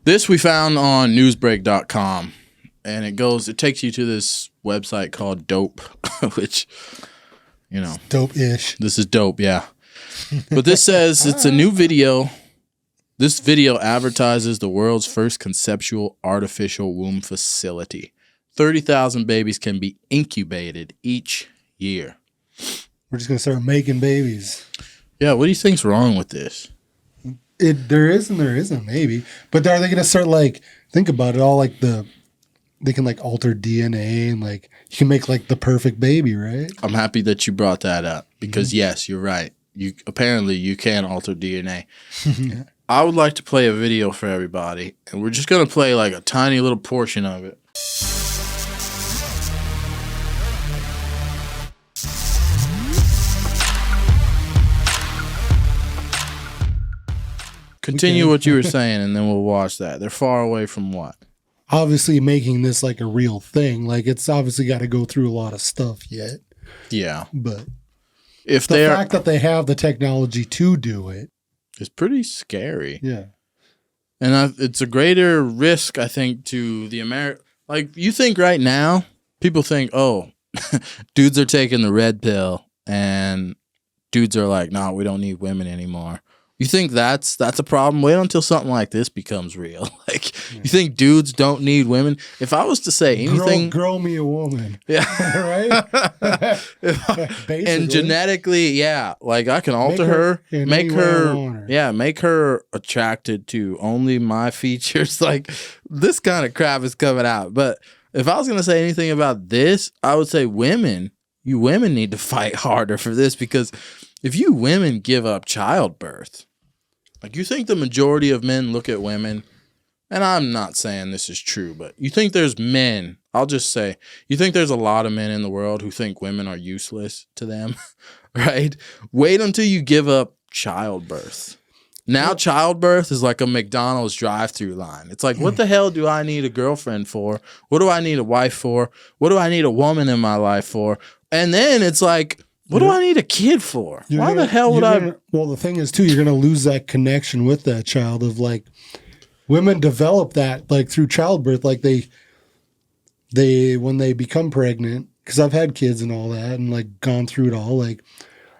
This we found on newsbreak.com, and it takes you to this website called Dope, which, dope-ish. This is dope, yeah. But this says it's a new video. This video advertises the world's first conceptual artificial womb facility. 30,000 babies can be incubated each year. We're just going to start making babies. Yeah, what do you think's wrong with this? There is and there isn't, maybe. But are they going to start, think about it, all they can alter DNA and you can make the perfect baby, right? I'm happy that you brought that up because yes, you're right. Apparently you can alter DNA. I would like to play a video for everybody, and we're just going to play a tiny little portion of it. Continue what you were saying, and then we'll watch that. They're far away from what? Obviously making this a real thing. It's obviously got to go through a lot of stuff yet. Yeah. But if the fact that they have the technology to do it is pretty scary. Yeah. And it's a greater risk, I think, to the American. You think right now, people think, oh, dudes are taking the red pill, and dudes are like, no, we don't need women anymore. You think that's a problem? Wait until something like this becomes real. You think dudes don't need women? If I was to say anything, grow me a woman. Yeah, right. And genetically, yeah, I can alter her, make her attracted to only my features. This kind of crap is coming out. But if I was gonna say anything about this, I would say you women need to fight harder for this, because if you women give up childbirth. You think the majority of men look at women, and I'm not saying this is true, but you think there's men, I'll just say, you think there's a lot of men in the world who think women are useless to them, right? Wait until you give up childbirth. Now childbirth is like a McDonald's drive-through line. It's what the hell do I need a girlfriend for? What do I need a wife for? What do I need a woman in my life for? And then it's what do I need a kid for? Why the hell would I? Well, the thing is, too, you're going to lose that connection with that child of women develop that through childbirth. They when they become pregnant, because I've had kids and all that and gone through it all,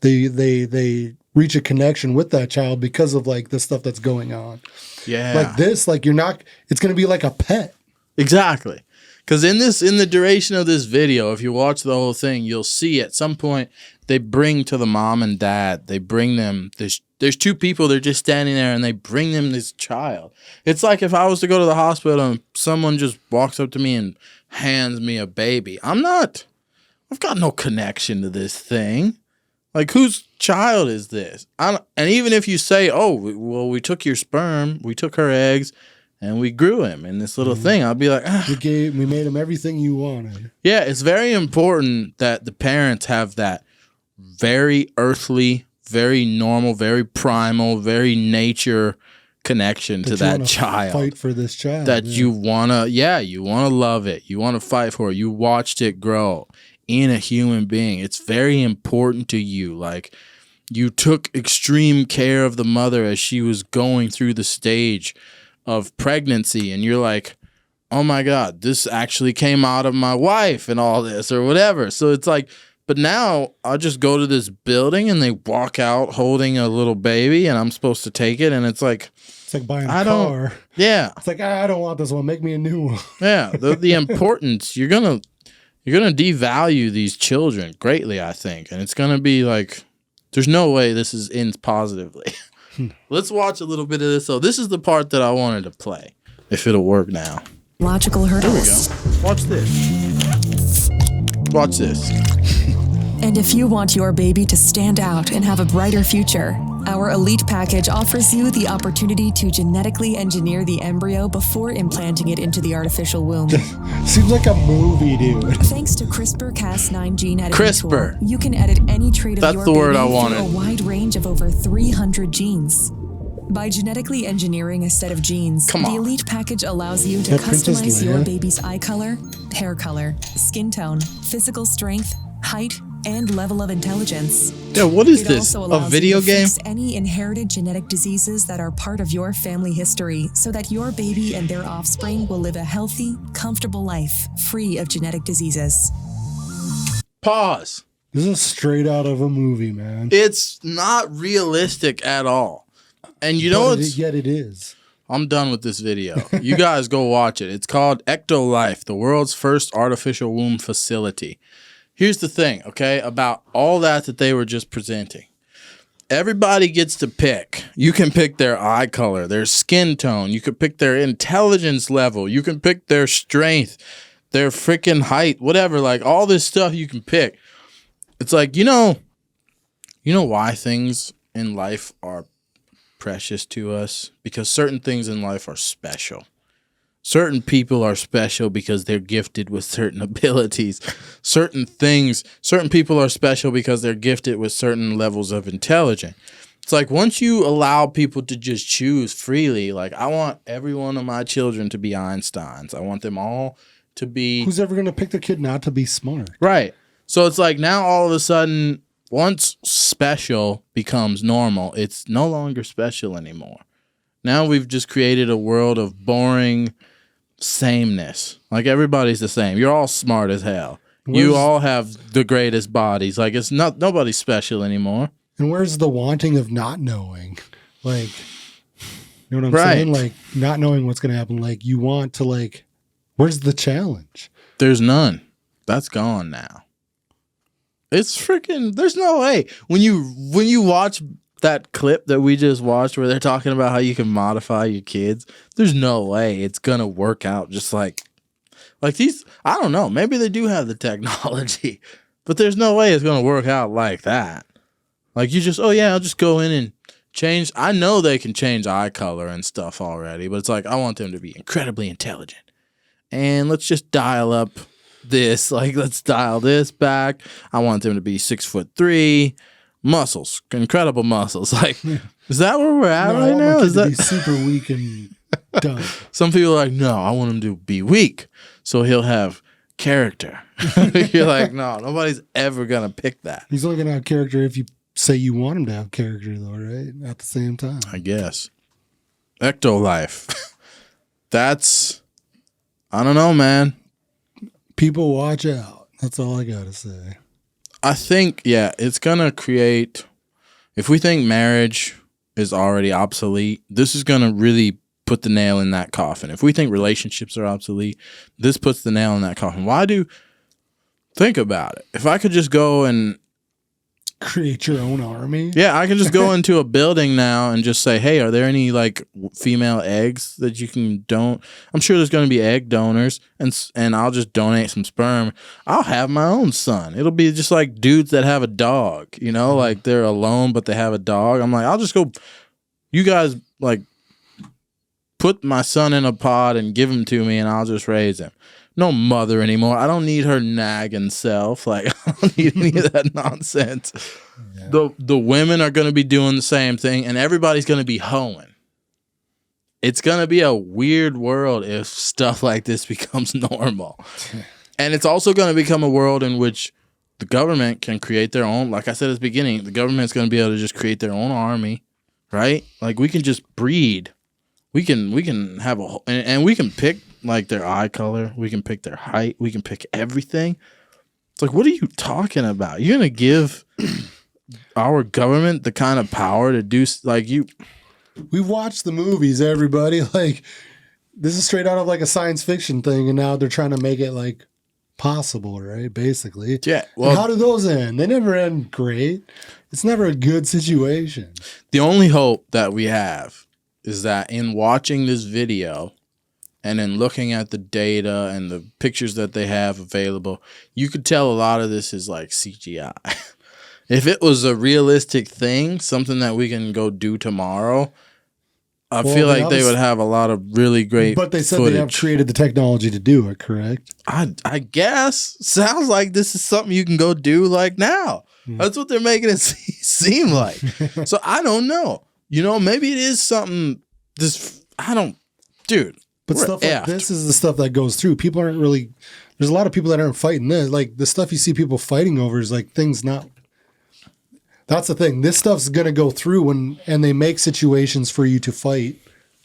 they reach a connection with that child because of the stuff that's going on. Yeah. You're not, it's going to be like a pet. Exactly. Because in the duration of this video, if you watch the whole thing, you'll see at some point they bring to the mom and dad, they bring them this. There's two people, they're just standing there, and they bring them this child. It's like if I was to go to the hospital and someone just walks up to me and hands me a baby. I've got no connection to this thing. Whose child is this? And even if you say, oh, well, we took your sperm, we took her eggs, and we grew him in this little thing, I'll be like, we made him everything you wanted. Yeah, it's very important that the parents have that very earthly, very normal, very primal, very nature connection to that child. Fight for this child. That you wanna love it. You wanna fight for it. You watched it grow in a human being. It's very important to you. You took extreme care of the mother as she was going through the stage of pregnancy, and you're like, oh my God, this actually came out of my wife and all this or whatever. So it's but now I'll just go to this building and they walk out holding a little baby and I'm supposed to take it, and it's like buying a car. Yeah. It's I don't want this one. Make me a new one. Yeah. The importance, you're gonna devalue these children greatly, I think. And it's gonna be there's no way this ends positively. Let's watch a little bit of this. So this is the part that I wanted to play, if it'll work now. Logical hurdles. Here we go. Watch this. Watch this. And if you want your baby to stand out and have a brighter future, our Elite Package offers you the opportunity to genetically engineer the embryo before implanting it into the artificial womb. Seems like a movie, dude. Thanks to CRISPR-Cas9 gene editing CRISPR. tool, you can edit any trait of your the word baby I wanted. through a wide range of over 300 genes. By genetically engineering a set of genes, the Elite Package allows you to customize your baby's eye color, hair color, skin tone, physical strength, height, and level of intelligence. Yeah, what is It this? also A allows video you to game? fix any inherited genetic diseases that are part of your family history so that your baby and their offspring will live a healthy, comfortable life free of genetic diseases. Pause. This is straight out of a movie, man. It's not realistic at all. And you know what's... Yet it is. I'm done with this video. You guys go watch it. It's called Ectolife, the world's first artificial womb facility. Here's the thing, okay, about all that they were just presenting. Everybody gets to pick. You can pick their eye color, their skin tone. You can pick their intelligence level. You can pick their strength, their freaking height, whatever. Like, all this stuff you can pick. It's like, you know why things in life are precious to us? Because certain things in life are special. Certain people are special because they're gifted with certain abilities. Certain people are special because they're gifted with certain levels of intelligence. It's like once you allow people to just choose freely, like I want every one of my children to be Einsteins. I want them all to be... Who's ever going to pick their kid not to be smart? Right. So it's like now all of a sudden, once special becomes normal, it's no longer special anymore. Now we've just created a world of boring sameness. Like everybody's the same. You're all smart as hell. You all have the greatest bodies. Like it's not nobody's special anymore. And where's the wanting of not knowing? Like, you know what I'm saying? Like not knowing what's going to happen. Like you want to like, where's the challenge? There's none. That's gone now. It's freaking, there's no way. When you watch that clip that we just watched where they're talking about how you can modify your kids, there's no way it's gonna work out just like these. I don't know, maybe they do have the technology, but there's no way it's gonna work out like that. Like you just, oh yeah, I'll just go in and change. I know they can change eye color and stuff already, but it's like I want them to be incredibly intelligent, and let's just dial up this, like let's dial this back. I want them to be 6'3", muscles, incredible muscles. Like, is that where we're at right now? Is that be super weak and dumb? Some people are like, no, I want him to be weak, so he'll have character. You're like, no, nobody's ever gonna pick that. He's only gonna have character if you say you want him to have character, though, right? At the same time, I guess. Ectolife. That's, I don't know, man. People watch out. That's all I gotta say. I think, yeah, it's gonna create, if we think marriage is already obsolete, this is gonna really put the nail in that coffin. If we think relationships are obsolete, this puts the nail in that coffin. Think about it. If I could just go and create your own army. Yeah, I can just go into a building now and just say, hey, are there any like female eggs that you can donate? I'm sure there's going to be egg donors, and I'll just donate some sperm. I'll have my own son. It'll be just like dudes that have a dog, you know, like they're alone, but they have a dog. I'm like, I'll just go, you guys like put my son in a pod and give him to me and I'll just raise him. No mother anymore. I don't need her nagging self. Like, I don't need any of that nonsense. Yeah. The women are going to be doing the same thing, and everybody's going to be hoeing. It's going to be a weird world if stuff like this becomes normal. And it's also going to become a world in which the government can create their own, like I said at the beginning, the government's going to be able to just create their own army, right? Like, we can just breed. We can have a, and we can pick like their eye color. We can pick their height. We can pick everything. It's like, what are you talking about? You're going to give our government the kind of power to do like you. We've watched the movies, everybody. Like, this is straight out of like a science fiction thing. And now they're trying to make it like possible, right? Basically. Yeah. Well, and how do those end? They never end great. It's never a good situation. The only hope that we have is that in watching this video and in looking at the data and the pictures that they have available, you could tell a lot of this is like CGI. If it was a realistic thing, something that we can go do tomorrow, I feel like they would have a lot of really great But they said footage. they have created the technology to do it, correct? I guess. Sounds like this is something you can go do like now. That's what they're making it seem like. So I don't know. You know, maybe it is something dude, But stuff like this is the stuff that goes through. People aren't really. There's a lot of people that aren't fighting this. Like the stuff you see people fighting over is like things not. That's the thing. This stuff's gonna go through and they make situations for you to fight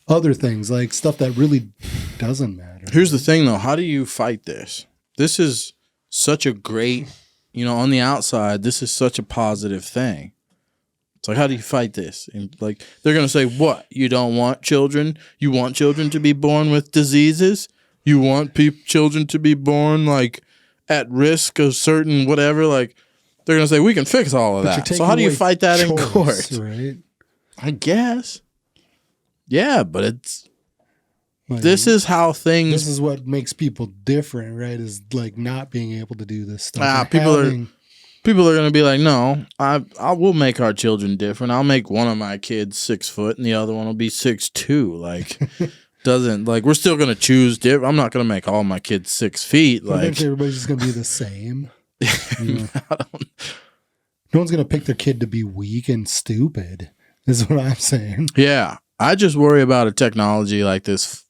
other things, like stuff that really doesn't matter. Here's the thing, though. How do you fight this? This is such a great, on the outside, this is such a positive thing. It's like, how do you fight this? And like, they're going to say, what? You don't want children? You want children to be born with diseases? You want children to be born like at risk of certain whatever? Like, they're going to say, we can fix all of that. So how do you fight that in court? Right? I guess. Yeah, but it's, like, this is how things. This is what makes people different, right? Is like not being able to do this stuff. People are going to be like, no, I will make our children different. I'll make one of my kids 6 foot and the other one will be 6'2". Like, we're still going to choose different. I'm not going to make all my kids 6 feet. Like, eventually everybody's just going to be the same. No one's going to pick their kid to be weak and stupid, is what I'm saying. Yeah. I just worry about a technology like this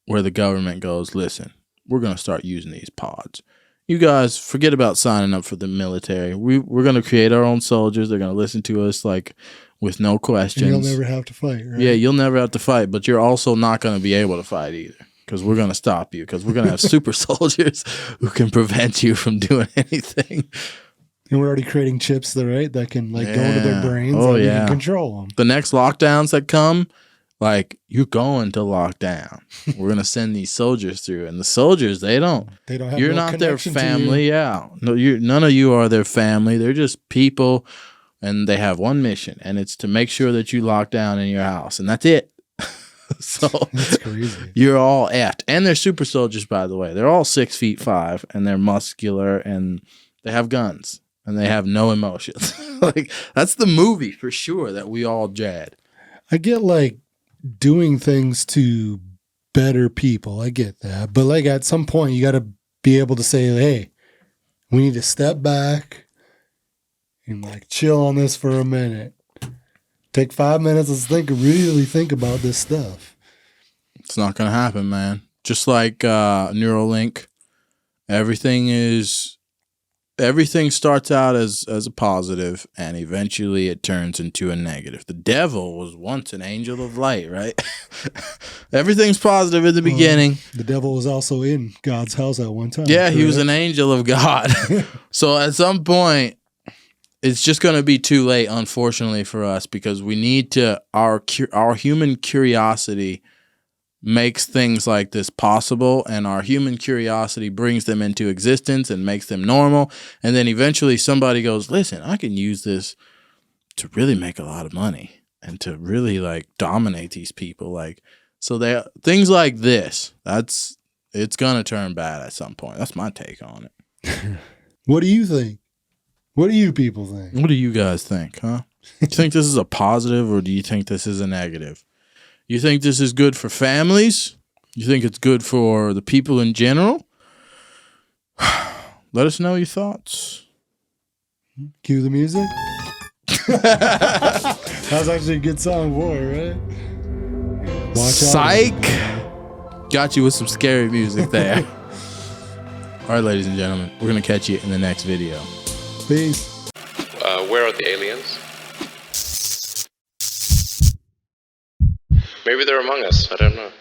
where the government goes, listen, we're going to start using these pods. You guys forget about signing up for the military. We're going to create our own soldiers. They're going to listen to us like with no questions. And you'll never have to fight, right? Yeah, you'll never have to fight, but you're also not going to be able to fight either because we're going to stop you because we're going to have super soldiers who can prevent you from doing anything. And we're already creating chips that can like go into their brains and we can control them. The next lockdowns that come, like, you're going to lockdown. We're going to send these soldiers through. And the soldiers, they don't have you're not their family. Yeah. No, none of you are their family. They're just people. And they have one mission. And it's to make sure that you lock down in your house. And that's it. So that's crazy. You're all effed. And they're super soldiers, by the way. They're all 6'5" and they're muscular and they have guns and they have no emotions. Like, that's the movie for sure that we all dread. I get like doing things to better people. I get that. But like at some point you got to be able to say, hey, we need to step back and like chill on this for a minute. Take 5 minutes. Let's really think about this stuff. It's not going to happen, man. Just like Neuralink, everything starts out as a positive and eventually it turns into a negative. The devil was once an angel of light, right? Everything's positive in the beginning. The devil was also in God's house at one time. Yeah, correct? He was an angel of God. So at some point, it's just going to be too late, unfortunately, for us because we need to, our human curiosity makes things like this possible, and our human curiosity brings them into existence and makes them normal. And then eventually somebody goes, listen, I can use this to really make a lot of money and to really like dominate these people. Like, so things like this, it's going to turn bad at some point. That's my take on it. What do you think? What do you people think? What do you guys think, huh? Do you think this is a positive or do you think this is a negative? You think this is good for families? You think it's good for the people in general? Let us know your thoughts. Cue the music. That's actually a good song for it, right? Watch Psych. Got you with some scary music there. All right, ladies and gentlemen, we're going to catch you in the next video. Peace. Where are the aliens? Maybe they're among us. I don't know.